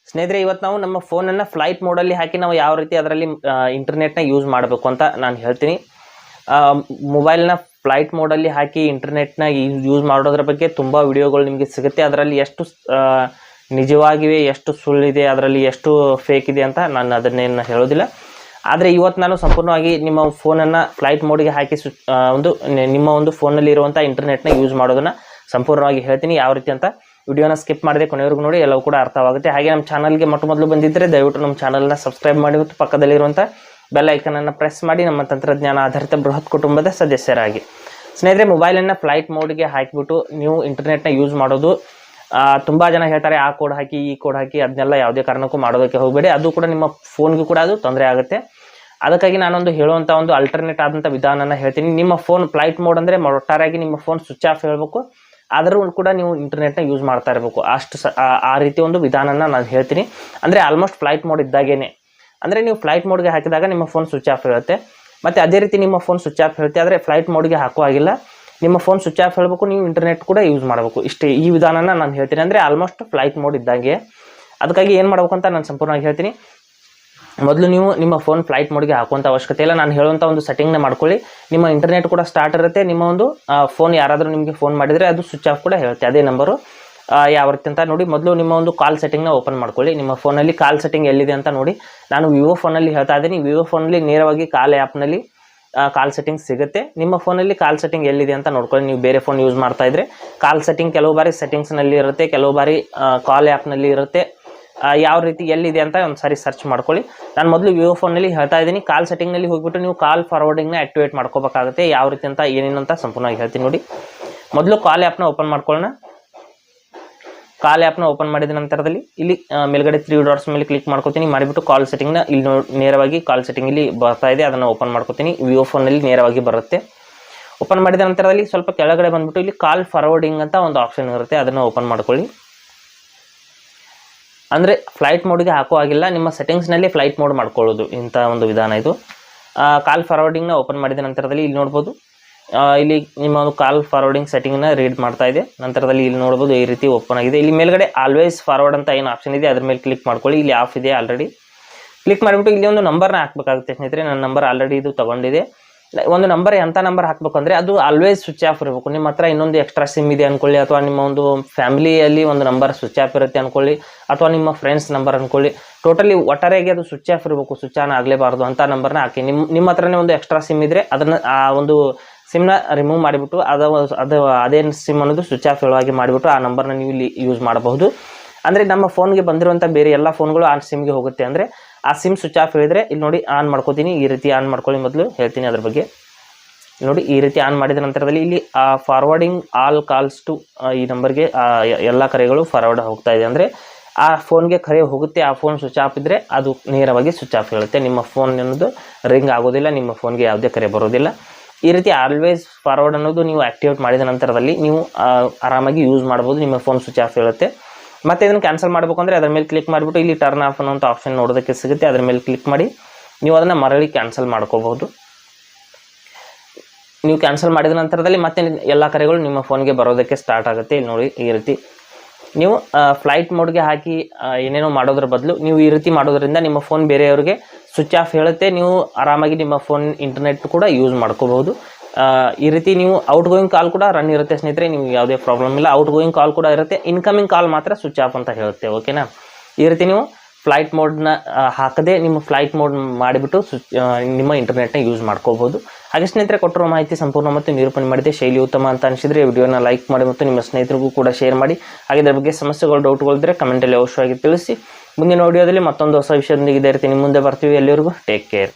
ಸ್ನೇಹಿತರೆ, ಇವತ್ತು ನಾವು ನಮ್ಮ ಫೋನನ್ನು ಫ್ಲೈಟ್ ಮೋಡಲ್ಲಿ ಹಾಕಿ ನಾವು ಯಾವ ರೀತಿ ಅದರಲ್ಲಿ ಇಂಟರ್ನೆಟ್ನ ಯೂಸ್ ಮಾಡಬೇಕು ಅಂತ ನಾನು ಹೇಳ್ತೀನಿ. ಮೊಬೈಲ್ನ ಫ್ಲೈಟ್ ಮೋಡಲ್ಲಿ ಹಾಕಿ ಇಂಟರ್ನೆಟ್ನ ಯೂಸ್ ಮಾಡೋದ್ರ ಬಗ್ಗೆ ತುಂಬ ವಿಡಿಯೋಗಳು ನಿಮಗೆ ಸಿಗುತ್ತೆ. ಅದರಲ್ಲಿ ಎಷ್ಟು ನಿಜವಾಗಿವೆ, ಎಷ್ಟು ಸುಳ್ಳಿದೆ, ಅದರಲ್ಲಿ ಎಷ್ಟು ಫೇಕ್ ಇದೆ ಅಂತ ನಾನು ಅದನ್ನೇನು ಹೇಳೋದಿಲ್ಲ. ಆದರೆ ಇವತ್ತು ನಾನು ಸಂಪೂರ್ಣವಾಗಿ ನಿಮ್ಮ ಫೋನನ್ನು ಫ್ಲೈಟ್ ಮೋಡ್ಗೆ ಹಾಕಿ ನಿಮ್ಮ ಒಂದು ಫೋನಲ್ಲಿ ಇರುವಂಥ ಇಂಟರ್ನೆಟ್ನ ಯೂಸ್ ಮಾಡೋದನ್ನು ಸಂಪೂರ್ಣವಾಗಿ ಹೇಳ್ತೀನಿ. ಯಾವ ರೀತಿ ಅಂತ ವಿಡಿಯೋನ ಸ್ಕಿಪ್ ಮಾಡಿದೆ ಕೊನೆವರೆಗೂ ನೋಡಿ, ಎಲ್ಲವೂ ಕೂಡ ಅರ್ಥವಾಗುತ್ತೆ. ಹಾಗೆ ನಮ್ಮ ಚಾನಲ್ಗೆ ಮೊದಲು ಬಂದಿದ್ದರೆ ದಯವಿಟ್ಟು ನಮ್ಮ ಚಾನಲ್ನ ಸಬ್ಸ್ಕ್ರೈಬ್ ಮಾಡಿ ಮತ್ತು ಪಕ್ಕದಲ್ಲಿರುವಂಥ ಬೆಲ್ ಐಕನನ್ನು ಪ್ರೆಸ್ ಮಾಡಿ ನಮ್ಮ ತಂತ್ರಜ್ಞಾನ ಆಧಾರಿತ ಬೃಹತ್ ಕುಟುಂಬದ ಸದಸ್ಯರಾಗಿ. ಸ್ನೇಹಿತರೆ, ಮೊಬೈಲನ್ನು ಫ್ಲೈಟ್ ಮೋಡ್ಗೆ ಹಾಕಿಬಿಟ್ಟು ನೀವು ಇಂಟರ್ನೆಟ್ನ ಯೂಸ್ ಮಾಡೋದು ತುಂಬ ಜನ ಹೇಳ್ತಾರೆ, ಆ ಕೋಡ್ ಹಾಕಿ ಈ ಕೋಡ್ ಹಾಕಿ, ಅದನ್ನೆಲ್ಲ ಯಾವುದೇ ಕಾರಣಕ್ಕೂ ಮಾಡೋದಕ್ಕೆ ಹೋಗಬೇಡಿ. ಅದು ಕೂಡ ನಿಮ್ಮ ಫೋನ್ಗೂ ಕೂಡ ಅದು ತೊಂದರೆ ಆಗುತ್ತೆ. ಅದಕ್ಕಾಗಿ ನಾನೊಂದು ಹೇಳುವಂಥ ಒಂದು ಅಲ್ಟರ್ನೇಟ್ ಆದಂಥ ವಿಧಾನನ ಹೇಳ್ತೀನಿ. ನಿಮ್ಮ ಫೋನ್ ಫ್ಲೈಟ್ ಮೋಡ್ ಅಂದರೆ ಒಟ್ಟಾರೆಯಾಗಿ ನಿಮ್ಮ ಫೋನ್ ಸ್ವಿಚ್ ಆಫ್ ಹೇಳಬೇಕು, ಆದರೂ ಕೂಡ ನೀವು ಇಂಟರ್ನೆಟ್ನ ಯೂಸ್ ಮಾಡ್ತಾ ಇರಬೇಕು. ಆ ರೀತಿ ಒಂದು ವಿಧಾನನ ನಾನು ಹೇಳ್ತೀನಿ. ಅಂದರೆ ಆಲ್ಮೋಸ್ಟ್ ಫ್ಲೈಟ್ ಮೋಡ್ ಇದ್ದಾಗೇನೆ, ಅಂದರೆ ನೀವು ಫ್ಲೈಟ್ ಮೋಡ್ಗೆ ಹಾಕಿದಾಗ ನಿಮ್ಮ ಫೋನ್ ಸ್ವಿಚ್ ಆಫ್ ಹೇಳುತ್ತೆ. ಮತ್ತು ಅದೇ ರೀತಿ ನಿಮ್ಮ ಫೋನ್ ಸ್ವಿಚ್ ಆಫ್ ಹೇಳುತ್ತೆ, ಆದರೆ ಫ್ಲೈಟ್ ಮೋಡ್ಗೆ ಹಾಕುವಾಗಿಲ್ಲ. ನಿಮ್ಮ ಫೋನ್ ಸ್ವಿಚ್ ಆಫ್ ಹೇಳಬೇಕು, ನೀವು ಇಂಟರ್ನೆಟ್ ಕೂಡ ಯೂಸ್ ಮಾಡಬೇಕು. ಇಷ್ಟೇ ಈ ವಿಧಾನನ ನಾನು ಹೇಳ್ತೀನಿ. ಅಂದರೆ ಆಲ್ಮೋಸ್ಟ್ ಫ್ಲೈಟ್ ಮೋಡ್ ಇದ್ದಂಗೆ. ಅದಕ್ಕಾಗಿ ಏನು ಮಾಡಬೇಕು ಅಂತ ನಾನು ಸಂಪೂರ್ಣವಾಗಿ ಹೇಳ್ತೀನಿ. ಮೊದಲು ನೀವು ನಿಮ್ಮ ಫೋನ್ ಫ್ಲೈಟ್ ಮೋಡ್ಗೆ ಹಾಕುವಂಥ ಅವಶ್ಯಕತೆ ಇಲ್ಲ. ನಾನು ಹೇಳುವಂಥ ಒಂದು ಸೆಟ್ಟಿಂಗ್ನ ಮಾಡ್ಕೊಳ್ಳಿ. ನಿಮ್ಮ ಇಂಟರ್ನೆಟ್ ಕೂಡ ಸ್ಟಾರ್ಟ್ ಇರುತ್ತೆ. ನಿಮ್ಮ ಒಂದು ಫೋನ್ ಯಾರಾದರೂ ನಿಮಗೆ ಫೋನ್ ಮಾಡಿದರೆ ಅದು ಸ್ವಿಚ್ ಆಫ್ ಕೂಡ ಹೇಳುತ್ತೆ. ಅದೇ ನಂಬರು ಯಾವ ರೀತಿ ಅಂತ ನೋಡಿ. ಮೊದಲು ನಿಮ್ಮ ಒಂದು ಕಾಲ್ ಸೆಟ್ಟಿಂಗ್ನ ಓಪನ್ ಮಾಡ್ಕೊಳ್ಳಿ. ನಿಮ್ಮ ಫೋನಲ್ಲಿ ಕಾಲ್ ಸೆಟ್ಟಿಂಗ್ ಎಲ್ಲಿದೆ ಅಂತ ನೋಡಿ. ನಾನು ವಿವೋ ಫೋನಲ್ಲಿ ಹೇಳ್ತಾ ಇದ್ದೀನಿ. ವಿವೋ ಫೋನಲ್ಲಿ ನೇರವಾಗಿ ಕಾಲ್ ಆ್ಯಪ್ನಲ್ಲಿ ಕಾಲ್ ಸೆಟ್ಟಿಂಗ್ ಸಿಗುತ್ತೆ. ನಿಮ್ಮ ಫೋನಲ್ಲಿ ಕಾಲ್ ಸೆಟ್ಟಿಂಗ್ ಎಲ್ಲಿದೆ ಅಂತ ನೋಡ್ಕೊಳ್ಳಿ. ನೀವು ಬೇರೆ ಫೋನ್ ಯೂಸ್ ಮಾಡ್ತಾ ಇದ್ದರೆ ಕಾಲ್ ಸೆಟ್ಟಿಂಗ್ ಕೆಲವು ಬಾರಿ ಸೆಟ್ಟಿಂಗ್ಸ್ನಲ್ಲಿ ಇರುತ್ತೆ, ಕೆಲವು ಬಾರಿ ಕಾಲ್ ಆ್ಯಪ್ನಲ್ಲಿ ಇರುತ್ತೆ. ಯಾವ ರೀತಿ ಎಲ್ಲಿದೆ ಅಂತ ಒಂದು ಸಾರಿ ಸರ್ಚ್ ಮಾಡ್ಕೊಳ್ಳಿ. ನಾನು ಮೊದಲು ವಿವೋ ಫೋನಲ್ಲಿ ಹೇಳ್ತಾ ಇದ್ದೀನಿ. ಕಾಲ್ ಸೆಟ್ಟಿಂಗ್ನಲ್ಲಿ ಹೋಗ್ಬಿಟ್ಟು ನೀವು ಕಾಲ್ ಫಾರ್ವರ್ಡಿಂಗ್ನ ಆ್ಯಕ್ಟಿವೇಟ್ ಮಾಡ್ಕೋಬೇಕಾಗುತ್ತೆ. ಯಾವ ರೀತಿ ಅಂತ ಏನೇನು ಅಂತ ಸಂಪೂರ್ಣವಾಗಿ ಹೇಳ್ತೀನಿ ನೋಡಿ. ಮೊದಲು ಕಾಲ್ ಆ್ಯಪ್ನ ಓಪನ್ ಮಾಡ್ಕೊಳ್ಳೋಣ. ಕಾಲ್ ಆ್ಯಪ್ನ ಓಪನ್ ಮಾಡಿದ ನಂತರದಲ್ಲಿ ಇಲ್ಲಿ ಮೇಲ್ಗಡೆ 3 ಡಾಟ್ಸ್ ಮೇಲೆ ಕ್ಲಿಕ್ ಮಾಡ್ಕೊತೀನಿ. ಮಾಡಿಬಿಟ್ಟು ಕಾಲ್ ಸೆಟ್ಟಿಂಗ್ನ ಇಲ್ಲಿ ನೇರವಾಗಿ ಕಾಲ್ ಸೆಟ್ಟಿಂಗ್ ಇಲ್ಲಿ ಬರ್ತಾ ಇದೆ, ಅದನ್ನು ಓಪನ್ ಮಾಡ್ಕೊತೀನಿ. ವಿವೋ ಫೋನಲ್ಲಿ ನೇರವಾಗಿ ಬರುತ್ತೆ. ಓಪನ್ ಮಾಡಿದ ನಂತರದಲ್ಲಿ ಸ್ವಲ್ಪ ಕೆಳಗಡೆ ಬಂದ್ಬಿಟ್ಟು ಇಲ್ಲಿ ಕಾಲ್ ಫಾರ್ವರ್ಡಿಂಗ್ ಅಂತ ಒಂದು ಆಪ್ಷನ್ ಇರುತ್ತೆ, ಅದನ್ನು ಓಪನ್ ಮಾಡ್ಕೊಳ್ಳಿ. ಅಂದರೆ ಫ್ಲೈಟ್ ಮೋಡ್ಗೆ ಹಾಕುವಾಗಿಲ್ಲ, ನಿಮ್ಮ ಸೆಟ್ಟಿಂಗ್ಸ್ನಲ್ಲಿ ಫ್ಲೈಟ್ ಮೋಡ್ ಮಾಡ್ಕೊಳ್ಳೋದು ಇಂಥ ಒಂದು ವಿಧಾನ ಇದು. ಕಾಲ್ ಫಾರ್ವರ್ಡಿಂಗ್ನ ಓಪನ್ ಮಾಡಿದ ನಂತರದಲ್ಲಿ ಇಲ್ಲಿ ನೋಡ್ಬೋದು, ಇಲ್ಲಿ ನಿಮ್ಮ ಒಂದು ಕಾಲ್ ಫಾರ್ವರ್ಡಿಂಗ್ ಸೆಟ್ಟಿಂಗ್ನ ರೀಡ್ ಮಾಡ್ತಾ ಇದೆ. ನಂತರದಲ್ಲಿ ಇಲ್ಲಿ ನೋಡ್ಬೋದು ಈ ರೀತಿ ಓಪನ್ ಆಗಿದೆ. ಇಲ್ಲಿ ಮೇಲ್ಗಡೆ ಆಲ್ವೇಸ್ ಫಾರ್ವರ್ಡ್ ಅಂತ ಏನು ಆಪ್ಷನ್ ಇದೆ ಅದ್ರ ಮೇಲೆ ಕ್ಲಿಕ್ ಮಾಡ್ಕೊಳ್ಳಿ. ಇಲ್ಲಿ ಆಫ್ ಇದೆ ಆಲ್ರೆಡಿ. ಕ್ಲಿಕ್ ಮಾಡಿಬಿಟ್ಟು ಇಲ್ಲಿ ಒಂದು ನಂಬರ್ನ ಹಾಕಬೇಕಾಗುತ್ತೆ ಸ್ನೇಹಿತರೆ. ನನ್ನ ನಂಬರ್ ಆಲ್ರೆಡಿ ಇದು ತೊಗೊಂಡಿದೆ. ಒಂದು ನಂಬರ್ ಎಂಥ ನಂಬರ್ ಹಾಕಬೇಕು ಅಂದರೆ ಅದು ಆಲ್ವೇಸ್ ಸ್ವಿಚ್ ಆಫ್ ಇರಬೇಕು. ನಿಮ್ಮ ಹತ್ರ ಇನ್ನೊಂದು ಎಕ್ಸ್ಟ್ರಾ ಸಿಮ್ ಇದೆ ಅಂದ್ಕೊಳ್ಳಿ, ಅಥವಾ ನಿಮ್ಮ ಒಂದು ಫ್ಯಾಮಿಲಿಯಲ್ಲಿ ಒಂದು ನಂಬರ್ ಸ್ವಿಚ್ ಆಫ್ ಇರುತ್ತೆ ಅಂದ್ಕೊಳ್ಳಿ, ಅಥವಾ ನಿಮ್ಮ ಫ್ರೆಂಡ್ಸ್ ನಂಬರ್ ಅಂದ್ಕೊಳ್ಳಿ. ಟೋಟಲಿ ಒಟ್ಟಾರೆಯಾಗಿ ಅದು ಸ್ವಿಚ್ ಆಫ್ ಇರಬೇಕು, ಸ್ವಿಚ್ ಆನ್ ಆಗಲೇಬಾರ್ದು ಅಂತ ನಂಬರ್ನ ಹಾಕಿ. ನಿಮ್ಮ ಹತ್ರನೇ ಒಂದು ಎಕ್ಸ್ಟ್ರಾ ಸಿಮ್ ಇದ್ದರೆ ಅದನ್ನು ಆ ಒಂದು ಸಿಮ್ನ ರಿಮೂವ್ ಮಾಡಿಬಿಟ್ಟು ಅದೇ ಸಿಮ್ ಅನ್ನೋದು ಸ್ವಿಚ್ ಆಫ್ ಹೇಳುವಾಗಿ ಮಾಡಿಬಿಟ್ಟು ಆ ನಂಬರ್ನ ನೀವು ಇಲ್ಲಿ ಯೂಸ್ ಮಾಡಬಹುದು. ಅಂದರೆ ನಮ್ಮ ಫೋನ್ಗೆ ಬಂದಿರುವಂಥ ಬೇರೆ ಎಲ್ಲ ಫೋನ್ಗಳು ಆ ಸಿಮ್ಗೆ ಹೋಗುತ್ತೆ. ಅಂದರೆ ಆ ಸಿಮ್ ಸ್ವಿಚ್ ಆಫ್ ಹೇಳಿದರೆ ಇಲ್ಲಿ ನೋಡಿ ಆನ್ ಮಾಡ್ಕೋತೀನಿ. ಈ ರೀತಿ ಆನ್ ಮಾಡ್ಕೊಳ್ಳಿ. ಮೊದಲು ಹೇಳ್ತೀನಿ ಅದ್ರ ಬಗ್ಗೆ ನೋಡಿ. ಈ ರೀತಿ ಆನ್ ಮಾಡಿದ ನಂತರದಲ್ಲಿ ಇಲ್ಲಿ ಫಾರ್ವರ್ಡಿಂಗ್ ಆಲ್ ಕಾಲ್ಸ್ ಟು ಈ ನಂಬರ್ಗೆ ಎಲ್ಲ ಕರೆಗಳು ಫಾರ್ವರ್ಡ್ ಹೋಗ್ತಾ ಇದೆ. ಅಂದರೆ ಆ ಫೋನ್ಗೆ ಕರೆ ಹೋಗುತ್ತೆ. ಆ ಫೋನ್ ಸ್ವಿಚ್ ಆಫ್ ಇದ್ದರೆ ಅದು ನೇರವಾಗಿ ಸ್ವಿಚ್ ಆಫ್ ಹೇಳುತ್ತೆ. ನಿಮ್ಮ ಫೋನ್ ಅನ್ನೋದು ರಿಂಗ್ ಆಗೋದಿಲ್ಲ, ನಿಮ್ಮ ಫೋನ್ಗೆ ಯಾವುದೇ ಕರೆ ಬರೋದಿಲ್ಲ. ಈ ರೀತಿ ಆಲ್ವೇಸ್ ಫಾರ್ವರ್ಡ್ ಅನ್ನೋದು ನೀವು ಆ್ಯಕ್ಟಿವೇಟ್ ಮಾಡಿದ ನಂತರದಲ್ಲಿ ನೀವು ಆರಾಮಾಗಿ ಯೂಸ್ ಮಾಡ್ಬೋದು. ನಿಮ್ಮ ಫೋನ್ ಸ್ವಿಚ್ ಆಫ್ ಹೇಳುತ್ತೆ. ಮತ್ತು ಇದನ್ನು ಕ್ಯಾನ್ಸಲ್ ಮಾಡಬೇಕು ಅಂದರೆ ಅದರ ಮೇಲೆ ಕ್ಲಿಕ್ ಮಾಡಿಬಿಟ್ಟು ಇಲ್ಲಿ ಟರ್ನ್ ಆಫ್ ಅನ್ನೋಂಥ ಆಪ್ಷನ್ ನೋಡೋದಕ್ಕೆ ಸಿಗುತ್ತೆ. ಅದರ ಮೇಲೆ ಕ್ಲಿಕ್ ಮಾಡಿ ನೀವು ಅದನ್ನು ಮರಳಿ ಕ್ಯಾನ್ಸಲ್ ಮಾಡ್ಕೋಬಹುದು. ನೀವು ಕ್ಯಾನ್ಸಲ್ ಮಾಡಿದ ನಂತರದಲ್ಲಿ ಮತ್ತೆ ಎಲ್ಲ ಕರೆಗಳು ನಿಮ್ಮ ಫೋನ್ಗೆ ಬರೋದಕ್ಕೆ ಸ್ಟಾರ್ಟ್ ಆಗುತ್ತೆ. ಇಲ್ಲಿ ನೋಡಿ ಈ ರೀತಿ ನೀವು ಫ್ಲೈಟ್ ಮೋಡ್ಗೆ ಹಾಕಿ ಏನೇನೋ ಮಾಡೋದ್ರ ಬದಲು ನೀವು ಈ ರೀತಿ ಮಾಡೋದ್ರಿಂದ ನಿಮ್ಮ ಫೋನ್ ಬೇರೆಯವ್ರಿಗೆ ಸ್ವಿಚ್ ಆಫ್ ಹೇಳುತ್ತೆ. ನೀವು ಆರಾಮಾಗಿ ನಿಮ್ಮ ಫೋನ್ ಇಂಟರ್ನೆಟ್ ಕೂಡ ಯೂಸ್ ಮಾಡ್ಕೋಬಹುದು. ಈ ರೀತಿ ನೀವು ಔಟ್ ಗೋಯಿಂಗ್ ಕಾಲ್ ಕೂಡ ರನ್ ಇರುತ್ತೆ ಸ್ನೇಹಿತರೆ. ನಿಮ್ಗೆ ಯಾವುದೇ ಪ್ರಾಬ್ಲಮ್ ಇಲ್ಲ. ಔಟ್ ಗೋಯಿಂಗ್ ಕಾಲ್ ಕೂಡ ಇರುತ್ತೆ. ಇನ್ಕಮಿಂಗ್ ಕಾಲ್ ಮಾತ್ರ ಸ್ವಿಚ್ ಆಫ್ ಅಂತ ಹೇಳುತ್ತೆ. ಓಕೆನಾ? ಈ ರೀತಿ ನೀವು ಫ್ಲೈಟ್ ಮೋಡ್ನ ಹಾಕದೆ ನಿಮ್ಮ ಫ್ಲೈಟ್ ಮೋಡ್ ಮಾಡಿಬಿಟ್ಟು ನಿಮ್ಮ ಇಂಟರ್ನೆಟ್ನ ಯೂಸ್ ಮಾಡ್ಕೋಬಹುದು. ಹಾಗೆ ಸ್ನೇಹಿತರೆ, ಕೊಟ್ಟಿರೋ ಮಾಹಿತಿ ಸಂಪೂರ್ಣ ಮತ್ತು ನಿರೂಪಣೆ ಮಾಡಿದೆ. ಶೈಲಿ ಉತ್ತಮ ಅಂತ ಅನಿಸಿದರೆ ವಿಡಿಯೋನ ಲೈಕ್ ಮಾಡಿ ಮತ್ತು ನಿಮ್ಮ ಸ್ನೇಹಿತರಿಗೂ ಕೂಡ ಶೇರ್ ಮಾಡಿ. ಹಾಗೆ ಇದರ ಬಗ್ಗೆ ಸಮಸ್ಯೆಗಳು, ಡೌಟ್ಗಳಿದ್ದರೆ ಕಮೆಂಟಲ್ಲಿ ಅವಶ್ಯವಾಗಿ ತಿಳಿಸಿ. ಮುಂದಿನ ವಿಡಿಯೋದಲ್ಲಿ ಮತ್ತೊಂದು ಹೊಸ ವಿಷಯದೊಂದಿಗೆ ಇದೇ ರೀತಿ ನಿಮ್ಮ ಮುಂದೆ ಬರ್ತೀವಿ. ಎಲ್ಲರಿಗೂ ಟೇಕ್ ಕೇರ್.